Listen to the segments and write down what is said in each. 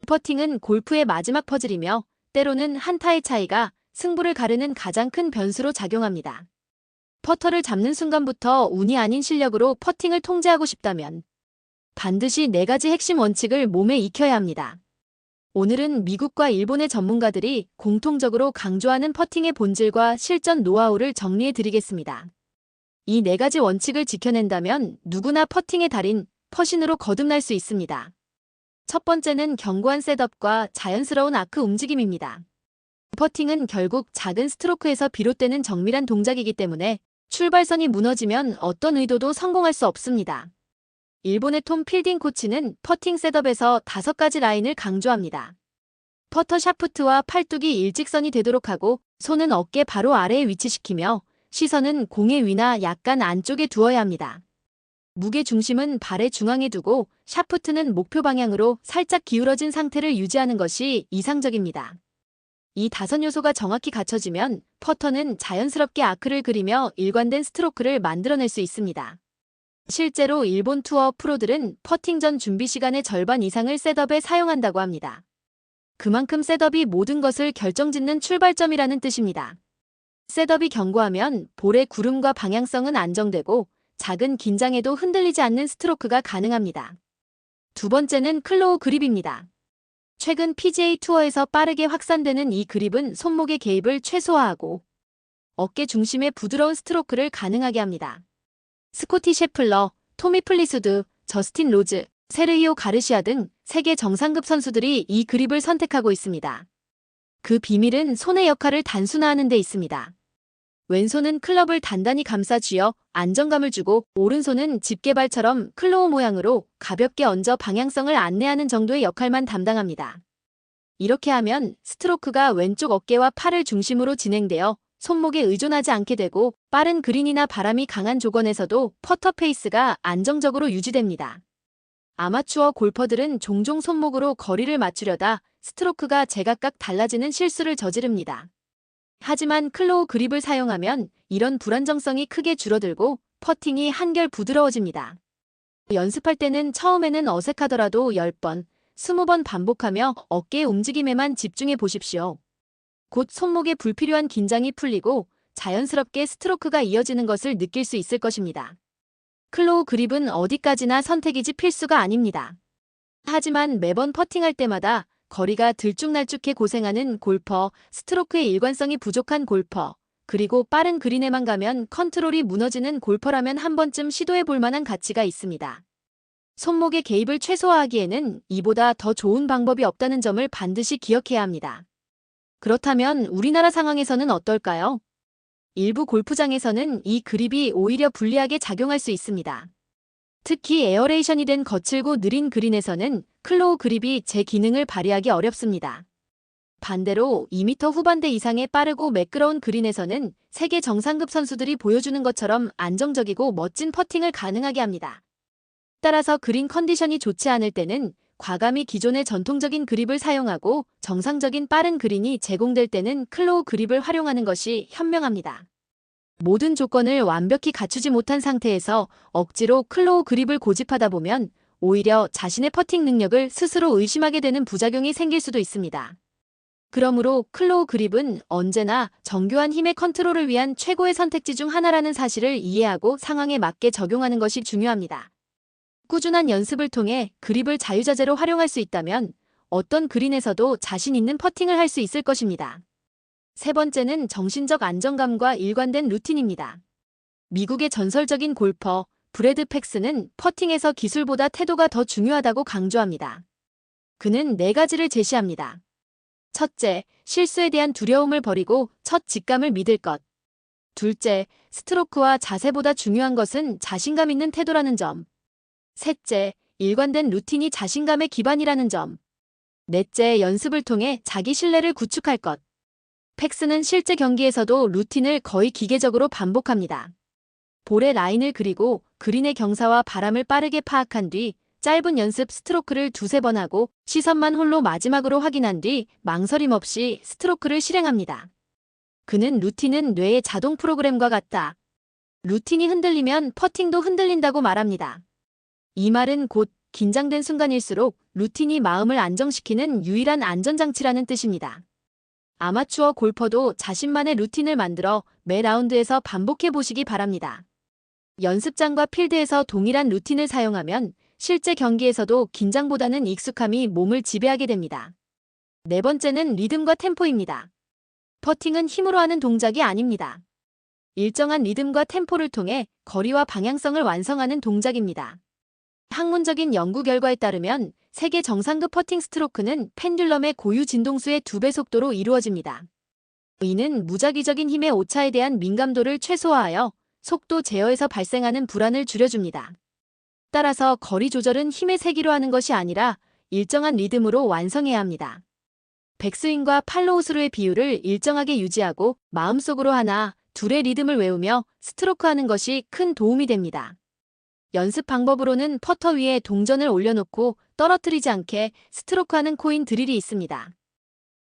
퍼팅은 골프의 마지막 퍼즐이며 때로는 한타의 차이가 승부를 가르는 가장 큰 변수로 작용합니다. 퍼터를 잡는 순간부터 운이 아닌 실력으로 퍼팅을 통제하고 싶다면 반드시 4가지 핵심 원칙을 몸에 익혀야 합니다. 오늘은 미국과 일본의 전문가들이 공통적으로 강조하는 퍼팅의 본질과 실전 노하우를 정리해 드리겠습니다. 이 4가지 원칙을 지켜낸다면 누구나 퍼팅의 달인, 퍼신으로 거듭날 수 있습니다. 첫 번째는 견고한 셋업과 자연스러운 아크 움직임입니다. 퍼팅은 결국 작은 스트로크에서 비롯되는 정밀한 동작이기 때문에 출발선이 무너지면 어떤 의도도 성공할 수 없습니다. 일본의 톰 필딩 코치는 퍼팅 셋업에서 5가지 라인을 강조합니다. 퍼터 샤프트와 팔뚝이 일직선이 되도록 하고 손은 어깨 바로 아래에 위치시키며 시선은 공의 위나 약간 안쪽에 두어야 합니다. 무게 중심은 발의 중앙에 두고 샤프트는 목표 방향으로 살짝 기울어진 상태를 유지하는 것이 이상적입니다. 이 5요소가 정확히 갖춰지면 퍼터는 자연스럽게 아크를 그리며 일관된 스트로크를 만들어낼 수 있습니다. 실제로 일본 투어 프로들은 퍼팅 전 준비 시간의 절반 이상을 셋업에 사용한다고 합니다. 그만큼 셋업이 모든 것을 결정짓는 출발점이라는 뜻입니다. 셋업이 견고하면 볼의 구름과 방향성은 안정되고 작은 긴장에도 흔들리지 않는 스트로크가 가능합니다. 두 번째는 클로우 그립입니다. 최근 PGA 투어에서 빠르게 확산되는 이 그립은 손목의 개입을 최소화하고 어깨 중심의 부드러운 스트로크를 가능하게 합니다. 스코티 셰플러, 토미 플리수드, 저스틴 로즈, 세르히오 가르시아 등 세계 정상급 선수들이 이 그립을 선택하고 있습니다. 그 비밀은 손의 역할을 단순화하는 데 있습니다. 왼손은 클럽을 단단히 감싸 쥐어 안정감을 주고 오른손은 집게발처럼 클로우 모양으로 가볍게 얹어 방향성을 안내하는 정도의 역할만 담당합니다. 이렇게 하면 스트로크가 왼쪽 어깨와 팔을 중심으로 진행되어 손목에 의존하지 않게 되고 빠른 그린이나 바람이 강한 조건에서도 퍼터 페이스가 안정적으로 유지됩니다. 아마추어 골퍼들은 종종 손목으로 거리를 맞추려다 스트로크가 제각각 달라지는 실수를 저지릅니다. 하지만 클로우 그립을 사용하면 이런 불안정성이 크게 줄어들고 퍼팅이 한결 부드러워집니다. 연습할 때는 처음에는 어색하더라도 10번, 20번 반복하며 어깨의 움직임에만 집중해 보십시오. 곧 손목에 불필요한 긴장이 풀리고 자연스럽게 스트로크가 이어지는 것을 느낄 수 있을 것입니다. 클로우 그립은 어디까지나 선택이지 필수가 아닙니다. 하지만 매번 퍼팅할 때마다 거리가 들쭉날쭉해 고생하는 골퍼, 스트로크의 일관성이 부족한 골퍼, 그리고 빠른 그린에만 가면 컨트롤이 무너지는 골퍼라면 한 번쯤 시도해 볼 만한 가치가 있습니다. 손목의 개입을 최소화하기에는 이보다 더 좋은 방법이 없다는 점을 반드시 기억해야 합니다. 그렇다면 우리나라 상황에서는 어떨까요? 일부 골프장에서는 이 그립이 오히려 불리하게 작용할 수 있습니다. 특히 에어레이션이 된 거칠고 느린 그린에서는 클로우 그립이 제 기능을 발휘하기 어렵습니다. 반대로 2m 후반대 이상의 빠르고 매끄러운 그린에서는 세계 정상급 선수들이 보여주는 것처럼 안정적이고 멋진 퍼팅을 가능하게 합니다. 따라서 그린 컨디션이 좋지 않을 때는 과감히 기존의 전통적인 그립을 사용하고 정상적인 빠른 그린이 제공될 때는 클로우 그립을 활용하는 것이 현명합니다. 모든 조건을 완벽히 갖추지 못한 상태에서 억지로 클로우 그립을 고집하다 보면 오히려 자신의 퍼팅 능력을 스스로 의심하게 되는 부작용이 생길 수도 있습니다. 그러므로 클로우 그립은 언제나 정교한 힘의 컨트롤을 위한 최고의 선택지 중 하나라는 사실을 이해하고 상황에 맞게 적용하는 것이 중요합니다. 꾸준한 연습을 통해 그립을 자유자재로 활용할 수 있다면 어떤 그린에서도 자신 있는 퍼팅을 할 수 있을 것입니다. 세 번째는 정신적 안정감과 일관된 루틴입니다. 미국의 전설적인 골퍼 브래드 팩스는 퍼팅에서 기술보다 태도가 더 중요하다고 강조합니다. 그는 4가지를 제시합니다. 첫째, 실수에 대한 두려움을 버리고 첫 직감을 믿을 것. 둘째, 스트로크와 자세보다 중요한 것은 자신감 있는 태도라는 점. 셋째, 일관된 루틴이 자신감의 기반이라는 점. 넷째, 연습을 통해 자기 신뢰를 구축할 것. 팩스는 실제 경기에서도 루틴을 거의 기계적으로 반복합니다. 볼의 라인을 그리고 그린의 경사와 바람을 빠르게 파악한 뒤 짧은 연습 스트로크를 2~3번 하고 시선만 홀로 마지막으로 확인한 뒤 망설임 없이 스트로크를 실행합니다. 그는 루틴은 뇌의 자동 프로그램과 같다. 루틴이 흔들리면 퍼팅도 흔들린다고 말합니다. 이 말은 곧 긴장된 순간일수록 루틴이 마음을 안정시키는 유일한 안전장치라는 뜻입니다. 아마추어 골퍼도 자신만의 루틴을 만들어 매 라운드에서 반복해 보시기 바랍니다. 연습장과 필드에서 동일한 루틴을 사용하면 실제 경기에서도 긴장보다는 익숙함이 몸을 지배하게 됩니다. 네 번째는 리듬과 템포입니다. 퍼팅은 힘으로 하는 동작이 아닙니다. 일정한 리듬과 템포를 통해 거리와 방향성을 완성하는 동작입니다. 학문적인 연구 결과에 따르면 세계 정상급 퍼팅 스트로크는 펜듈럼의 고유 진동수의 2배 속도로 이루어집니다. 이는 무작위적인 힘의 오차에 대한 민감도를 최소화하여 속도 제어에서 발생하는 불안을 줄여줍니다. 따라서 거리 조절은 힘의 세기로 하는 것이 아니라 일정한 리듬으로 완성해야 합니다. 백스윙과 팔로우 스루의 비율을 일정하게 유지하고 마음속으로 하나, 둘의 리듬을 외우며 스트로크하는 것이 큰 도움이 됩니다. 연습 방법으로는 퍼터 위에 동전을 올려놓고 떨어뜨리지 않게 스트로크하는 코인 드릴이 있습니다.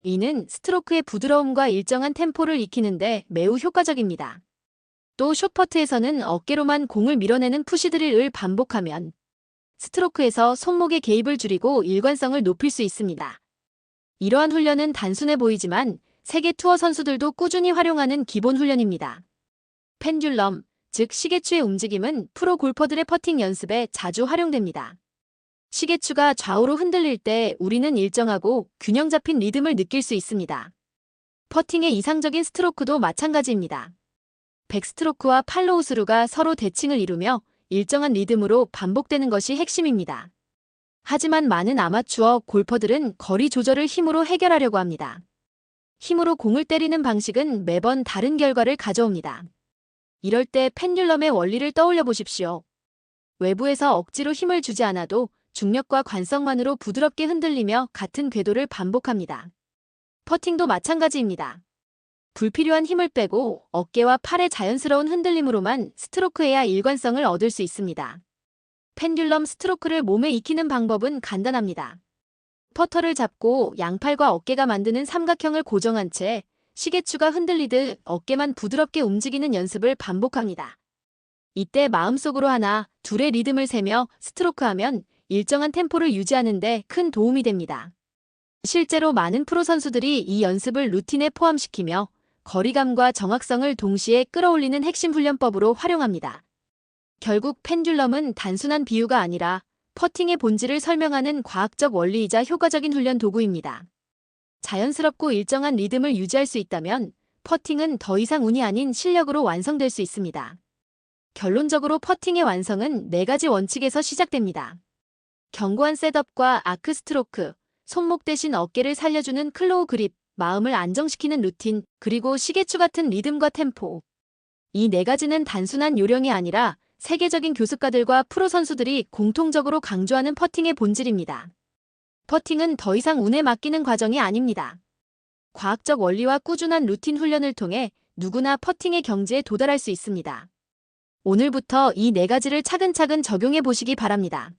이는 스트로크의 부드러움과 일정한 템포를 익히는데 매우 효과적입니다. 또 숏퍼트에서는 어깨로만 공을 밀어내는 푸시 드릴을 반복하면 스트로크에서 손목의 개입을 줄이고 일관성을 높일 수 있습니다. 이러한 훈련은 단순해 보이지만 세계 투어 선수들도 꾸준히 활용하는 기본 훈련입니다. 펜듈럼, 즉 시계추의 움직임은 프로 골퍼들의 퍼팅 연습에 자주 활용됩니다. 시계추가 좌우로 흔들릴 때 우리는 일정하고 균형 잡힌 리듬을 느낄 수 있습니다. 퍼팅의 이상적인 스트로크도 마찬가지입니다. 백스트로크와 팔로우 스루가 서로 대칭을 이루며 일정한 리듬으로 반복되는 것이 핵심입니다. 하지만 많은 아마추어 골퍼들은 거리 조절을 힘으로 해결하려고 합니다. 힘으로 공을 때리는 방식은 매번 다른 결과를 가져옵니다. 이럴 때 펜듈럼의 원리를 떠올려 보십시오. 외부에서 억지로 힘을 주지 않아도 중력과 관성만으로 부드럽게 흔들리며 같은 궤도를 반복합니다. 퍼팅도 마찬가지입니다. 불필요한 힘을 빼고 어깨와 팔의 자연스러운 흔들림으로만 스트로크해야 일관성을 얻을 수 있습니다. 펜듈럼 스트로크를 몸에 익히는 방법은 간단합니다. 퍼터를 잡고 양팔과 어깨가 만드는 삼각형을 고정한 채 시계추가 흔들리듯 어깨만 부드럽게 움직이는 연습을 반복합니다. 이때 마음속으로 하나, 둘의 리듬을 세며 스트로크하면 일정한 템포를 유지하는 데 큰 도움이 됩니다. 실제로 많은 프로 선수들이 이 연습을 루틴에 포함시키며 거리감과 정확성을 동시에 끌어올리는 핵심 훈련법으로 활용합니다. 결국 펜듈럼은 단순한 비유가 아니라 퍼팅의 본질을 설명하는 과학적 원리이자 효과적인 훈련 도구입니다. 자연스럽고 일정한 리듬을 유지할 수 있다면 퍼팅은 더 이상 운이 아닌 실력으로 완성될 수 있습니다. 결론적으로 퍼팅의 완성은 4가지 원칙에서 시작됩니다. 견고한 셋업과 아크 스트로크, 손목 대신 어깨를 살려주는 클로우 그립, 마음을 안정시키는 루틴, 그리고 시계추 같은 리듬과 템포. 이 4가지는 단순한 요령이 아니라 세계적인 교습가들과 프로 선수들이 공통적으로 강조하는 퍼팅의 본질입니다. 퍼팅은 더 이상 운에 맡기는 과정이 아닙니다. 과학적 원리와 꾸준한 루틴 훈련을 통해 누구나 퍼팅의 경지에 도달할 수 있습니다. 오늘부터 이 4가지를 차근차근 적용해 보시기 바랍니다.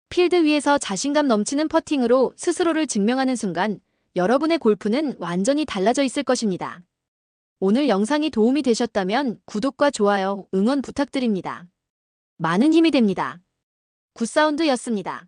필드 위에서 자신감 넘치는 퍼팅으로 스스로를 증명하는 순간 여러분의 골프는 완전히 달라져 있을 것입니다. 오늘 영상이 도움이 되셨다면 구독과 좋아요, 응원 부탁드립니다. 많은 힘이 됩니다. 굿사운드였습니다.